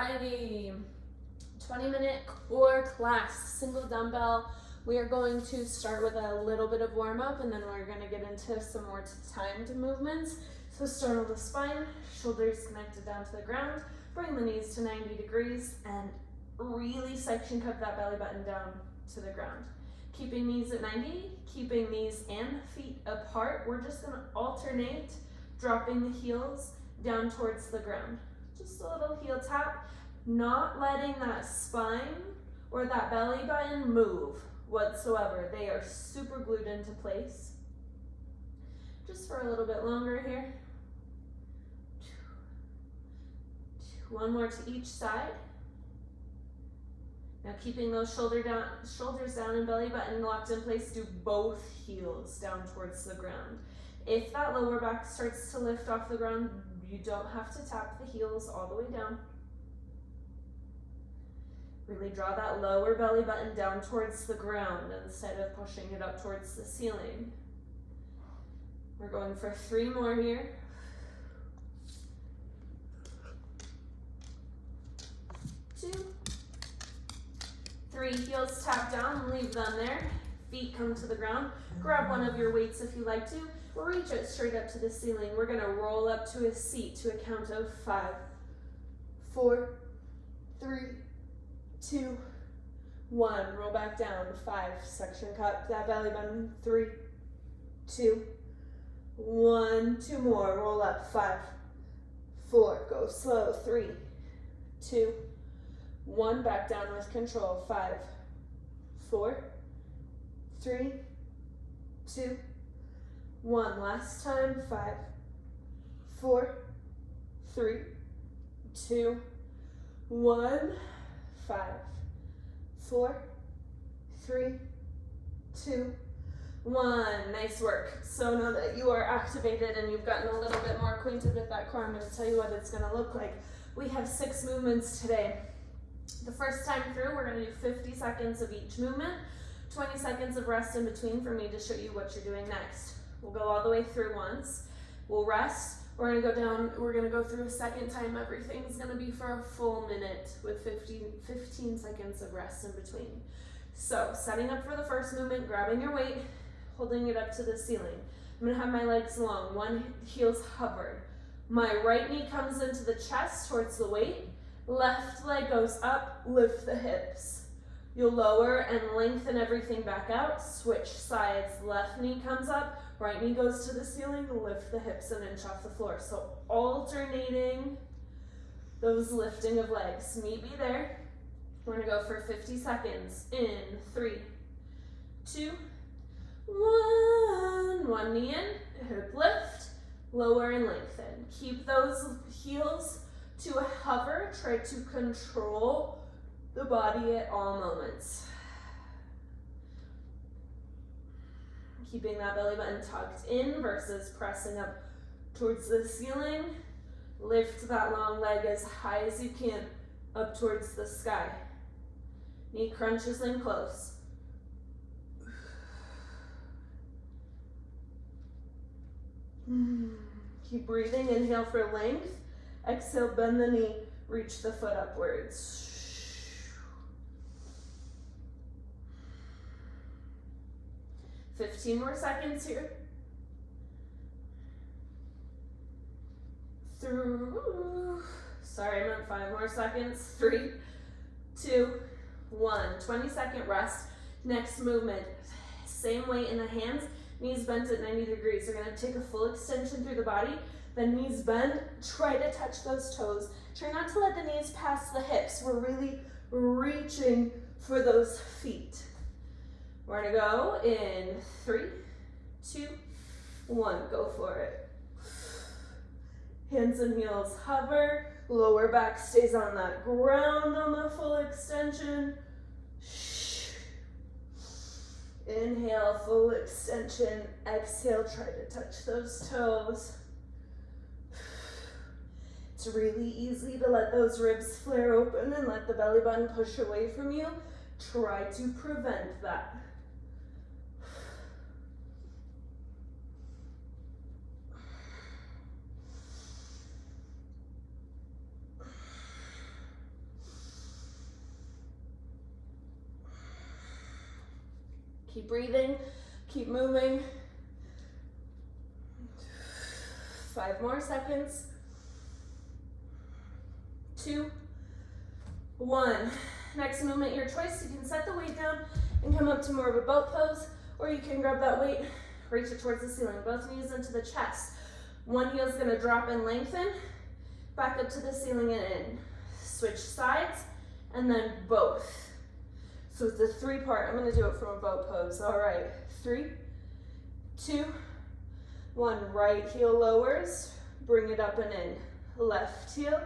Alrighty, 20-minute core class, single dumbbell. We are going to start with a little bit of warm up and then we're going to get into some more timed movements. So start on the spine, shoulders connected down to the ground, bring the knees to 90 degrees and really section cup that belly button down to the ground. Keeping knees at 90, keeping knees and feet apart. We're just going to alternate dropping the heels down towards the ground. Just a little heel tap, not letting that spine or that belly button move whatsoever. They are super glued into place. Just for a little bit longer here. One more to each side. Now keeping those shoulders down and belly button locked in place, do both heels down towards the ground. If that lower back starts to lift off the ground, you don't have to tap the heels all the way down. Really draw that lower belly button down towards the ground instead of pushing it up towards the ceiling. We're going for 3 more here. 2, 3, heels tap down, leave them there. Feet come to the ground. Grab one of your weights if you like to. Reach it straight up to the ceiling. We're gonna roll up to a seat to a count of 5, 4, 3, 2, 1. Roll back down. 5, section cup that belly button. 3, 2, 1. 2 more. Roll up. 5, 4. Go slow. 3, 2, 1. Back down with control. 5, 4, 3, 2, 1. Last time. 5, 4, 3, 2, 1. 5, 4, 3, 2, 1. Nice work. So know that you are activated and you've gotten a little bit more acquainted with that core. I'm going to tell you what it's going to look like. We have 6 movements today. The first time through, we're going to do 50 seconds of each movement, 20 seconds of rest in between for me to show you what you're doing next. We'll go all the way through once. We'll rest. We're going to go down, we're going to go through a second time. Everything's going to be for a full minute with 15 seconds of rest in between. So setting up for the first movement, grabbing your weight, holding it up to the ceiling. I'm going to have my legs long, one heel's hovered. My right knee comes into the chest towards the weight. Left leg goes up, lift the hips. You'll lower and lengthen everything back out. Switch sides, left knee comes up, right knee goes to the ceiling, lift the hips an inch off the floor. So alternating those lifting of legs. Meet me there. We're gonna go for 50 seconds. In 3, 2, 1. One knee in, hip lift, lower and lengthen. Keep those heels to a hover. Try to control the body at all moments. Keeping that belly button tucked in versus pressing up towards the ceiling. Lift that long leg as high as you can up towards the sky. Knee crunches in close. Keep breathing. Inhale for length. Exhale, bend the knee. Reach the foot upwards. 15 more seconds here. Sorry, I meant 5 more seconds. 3, 2, 1. 20-second rest. Next movement. Same weight in the hands. Knees bent at 90 degrees. We're going to take a full extension through the body. Then knees bend. Try to touch those toes. Try not to let the knees pass the hips. We're really reaching for those feet. We're gonna go in 3, 2, 1. Go for it. Hands and heels hover. Lower back stays on that ground on the full extension. Inhale, full extension. Exhale, try to touch those toes. It's really easy to let those ribs flare open and let the belly button push away from you. Try to prevent that. Keep breathing, keep moving. 5 more seconds. 2, 1. Next movement, your choice. You can set the weight down and come up to more of a boat pose, or you can grab that weight, reach it towards the ceiling. Both knees into the chest. One heel's gonna drop and lengthen, back up to the ceiling and in. Switch sides, and then both. So it's a 3-part. I'm gonna do it from a boat pose. All right, 3, 2, 1. Right heel lowers, bring it up and in. Left heel,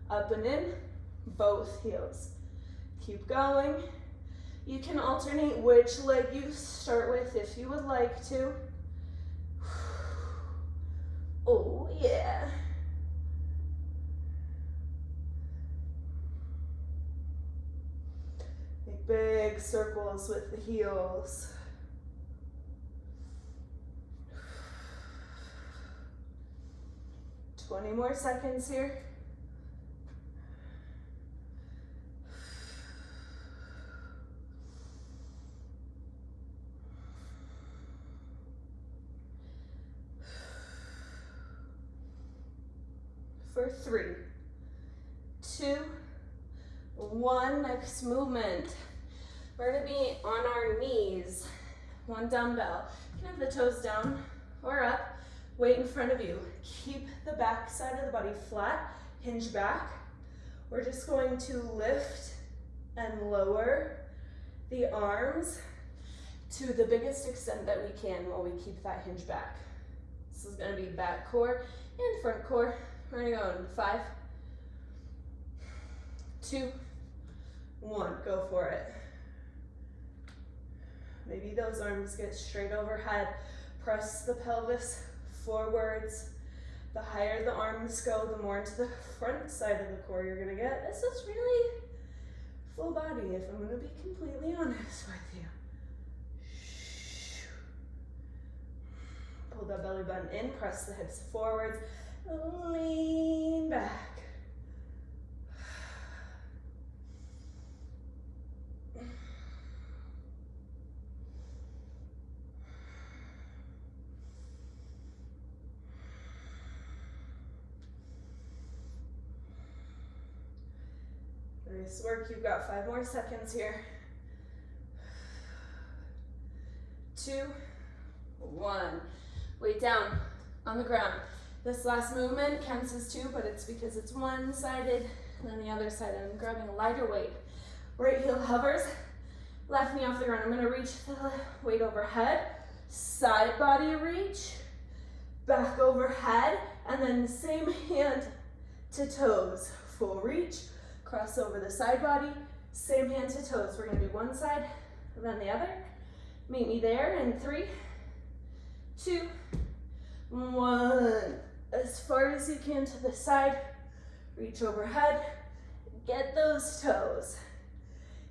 up and in, both heels. Keep going. You can alternate which leg you start with if you would like to. Oh yeah. Make big circles with the heels. Twenty more seconds here. For 3, 2, 1. Next movement. We're gonna be on our knees. 1 dumbbell. You can have the toes down or up. Weight in front of you. Keep the back side of the body flat. Hinge back. We're just going to lift and lower the arms to the biggest extent that we can while we keep that hinge back. This is gonna be back core and front core. We're gonna go in 5, 2, 1. Go for it. Maybe those arms get straight overhead. Press the pelvis forwards. The higher the arms go, the more into the front side of the core you're gonna get. This is really full body, if I'm gonna be completely honest with you. Pull that belly button in, press the hips forwards. Lean back. Nice work. You've got 5 more seconds here. 2, 1. Weight down on the ground. This last movement counts as 2, but it's because it's one-sided, and then the other side, I'm grabbing a lighter weight. Right heel hovers, left knee off the ground. I'm gonna reach the weight overhead, side body reach, back overhead, and then same hand to toes. Full reach, cross over the side body, same hand to toes. We're gonna do one side, and then the other. Meet me there in 3, 2, 1. As far as you can to the side, reach overhead, get those toes.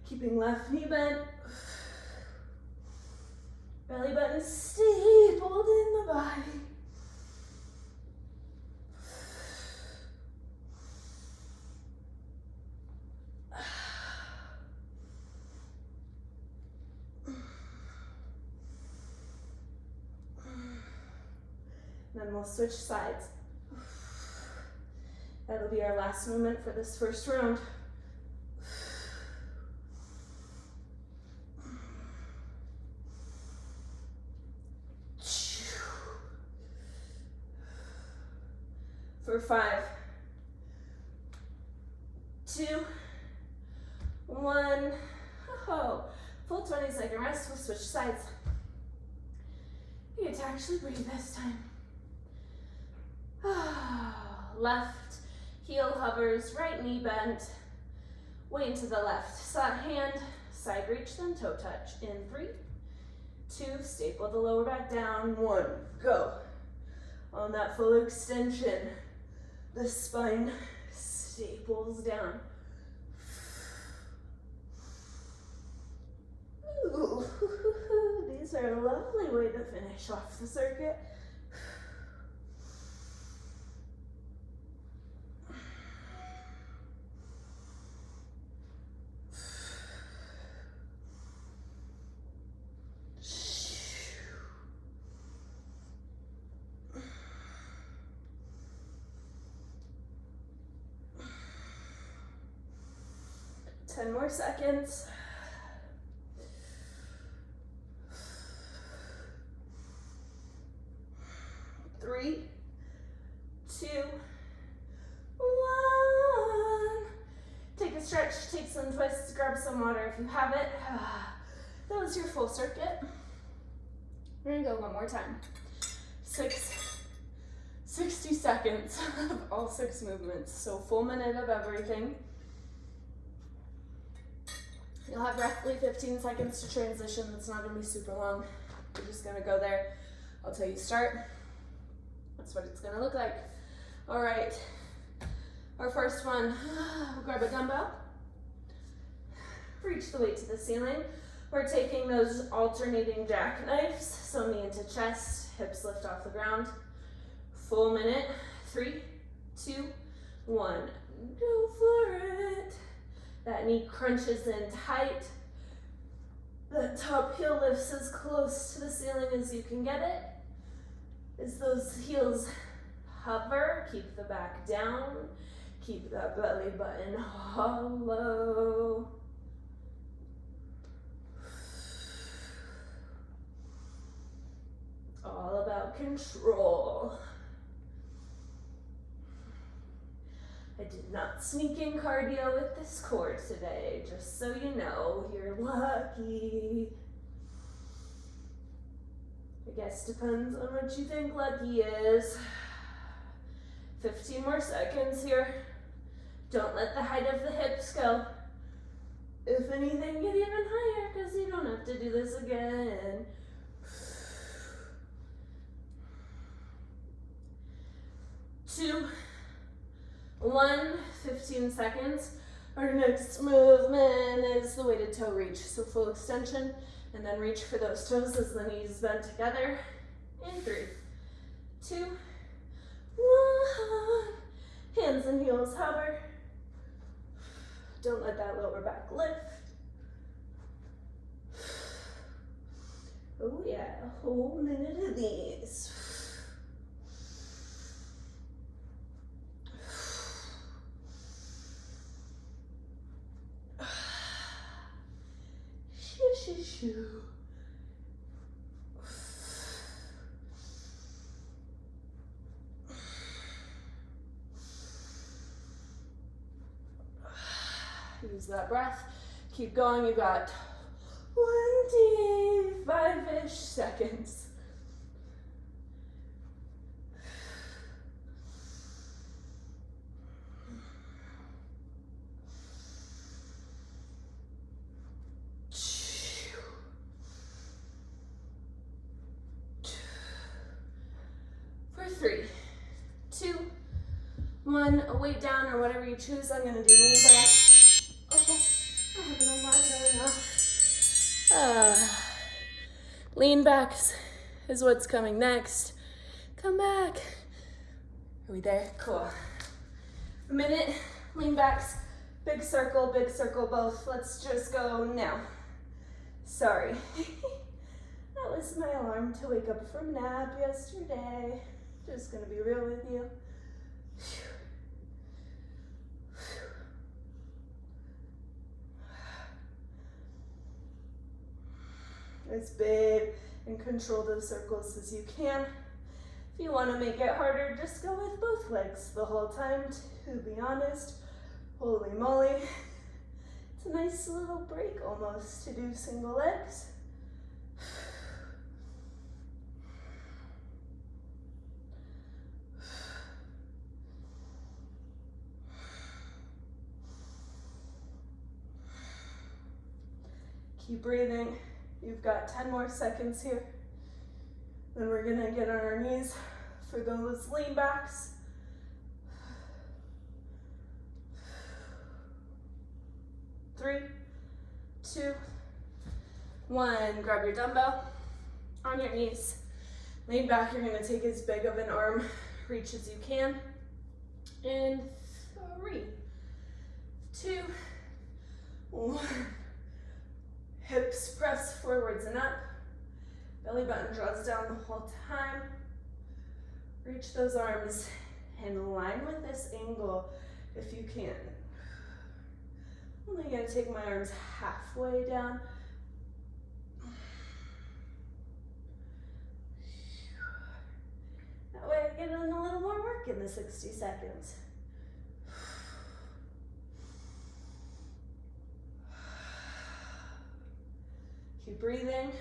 Keeping left knee bent, belly button stapled in the body. Then we'll switch sides. That'll be our last movement for this first round. For 5, 2, 1. Oh, full 20-second rest. We'll switch sides. You get to actually breathe this time. Left heel hovers, right knee bent, weight into the left hand, side reach, then toe touch. In 3, 2, staple the lower back down. 1, go. On that full extension, the spine staples down. Ooh, these are a lovely way to finish off the circuit. 10 more seconds. 3, 2, 1. Take a stretch, take some twists, grab some water if you have it. That was your full circuit. We're gonna go one more time. 60 seconds of all 6 movements, so full minute of everything. You'll have roughly 15 seconds to transition. That's not gonna be super long. We're just gonna go there. I'll tell you start. That's what it's gonna look like. All right, our first one, grab a dumbbell, reach the weight to the ceiling. We're taking those alternating jackknives, so knee into chest, hips lift off the ground. Full minute, 3, 2, 1, go for it. That knee crunches in tight. That top heel lifts as close to the ceiling as you can get it. As those heels hover, keep the back down, keep that belly button hollow. All about control. I did not sneak in cardio with this core today, just so you know, you're lucky. I guess depends on what you think lucky is. 15 more seconds here. Don't let the height of the hips go. If anything, get even higher, because you don't have to do this again. 2, 1, 15 seconds. Our next movement is the weighted toe reach. So full extension, and then reach for those toes as the knees bend together. In 3, 2, 1. Hands and heels hover. Don't let that lower back lift. Oh yeah, a whole minute of these. Shoo. Use that breath. Keep going. You've got 25-ish seconds. For 3, 2, 1. A weight down or whatever you choose. I'm gonna do lean back. Oh, I haven't unlocked enough. Lean backs is what's coming next. Come back. Are we there? Cool. A minute, lean backs, big circle both. Let's just go now. Sorry. That was my alarm to wake up from nap yesterday. Just gonna be real with you. As big and control those circles as you can. If you want to make it harder, just go with both legs the whole time, to be honest. Holy moly. It's a nice little break almost to do single legs. Keep breathing. You've got 10 more seconds here. Then we're gonna get on our knees for those lean backs. 3, 2, 1. Grab your dumbbell on your knees. Lean back. You're gonna take as big of an arm reach as you can. In 3, 2, 1. Hips press forwards and up. Belly button draws down the whole time. Reach those arms in line with this angle if you can. Only gonna take my arms halfway down. That way I get in a little more work in the 60 seconds. Keep breathing.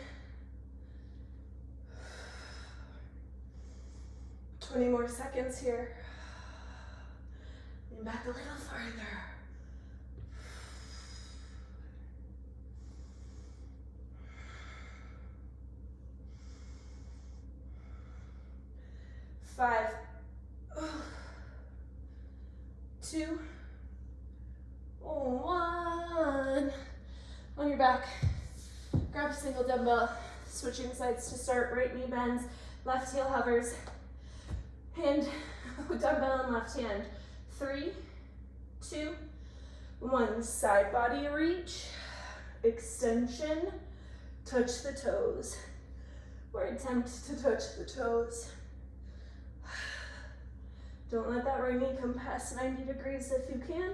20 more seconds here. Lean back a little farther. Five, 2, 1. On your back, grab a single dumbbell, switching sides to start. Right knee bends, left heel hovers, hand, dumbbell in left hand. 3, 2, 1. Side body reach, extension, touch the toes, or attempt to touch the toes. Don't let that right knee come past 90 degrees if you can.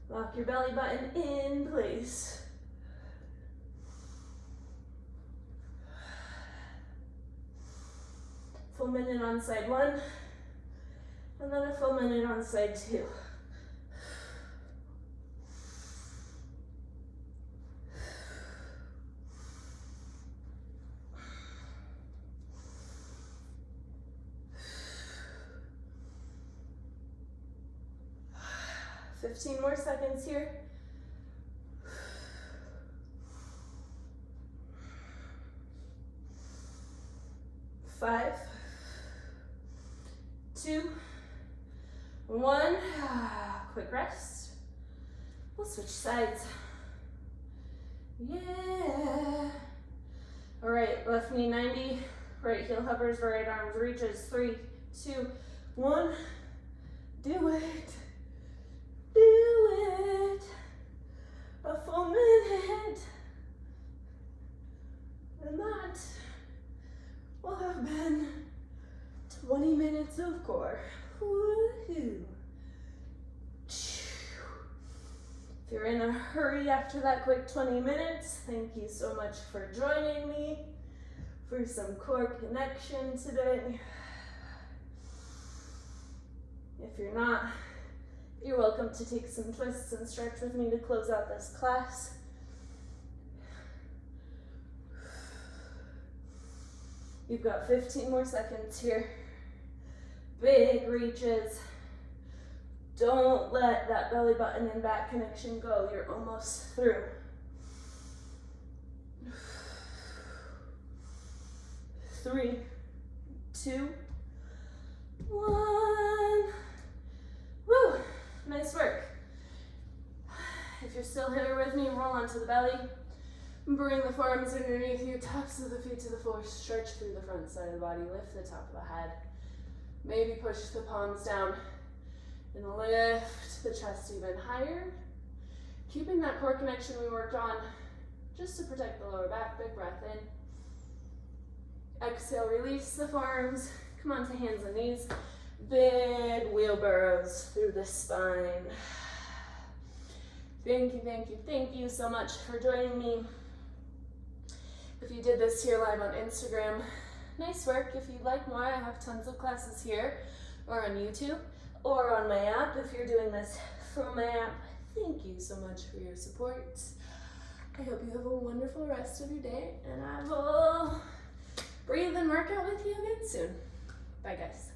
Lock your belly button in place. Full minute on side 1, and then a full minute on side 2. Fifteen more seconds here. 5, 2, 1. Quick rest. We'll switch sides. Yeah. All right, left knee 90, right heel hovers, right arm reaches. 3, 2, 1. Do it. Do it. A full minute. And that will have been 20 minutes of core. Woohoo. If you're in a hurry after that quick 20 minutes, thank you so much for joining me for some core connection today. If you're not, you're welcome to take some twists and stretch with me to close out this class. You've got 15 more seconds here. Big reaches. Don't let that belly button and back connection go. You're almost through. 3, 2, 1. Woo! Nice work. If you're still here with me, roll onto the belly. Bring the forearms underneath you, tops of the feet to the floor. Stretch through the front side of the body. Lift the top of the head. Maybe push the palms down and lift the chest even higher. Keeping that core connection we worked on just to protect the lower back. Big breath in. Exhale, release the forearms. Come onto hands and knees. Big wheelbarrows through the spine. Thank you so much for joining me. If you did this here live on Instagram, nice work. If you'd like more, I have tons of classes here or on YouTube or on my app. If you're doing this from my app, thank you so much for your support. I hope you have a wonderful rest of your day, and I will breathe and work out with you again soon. Bye, guys.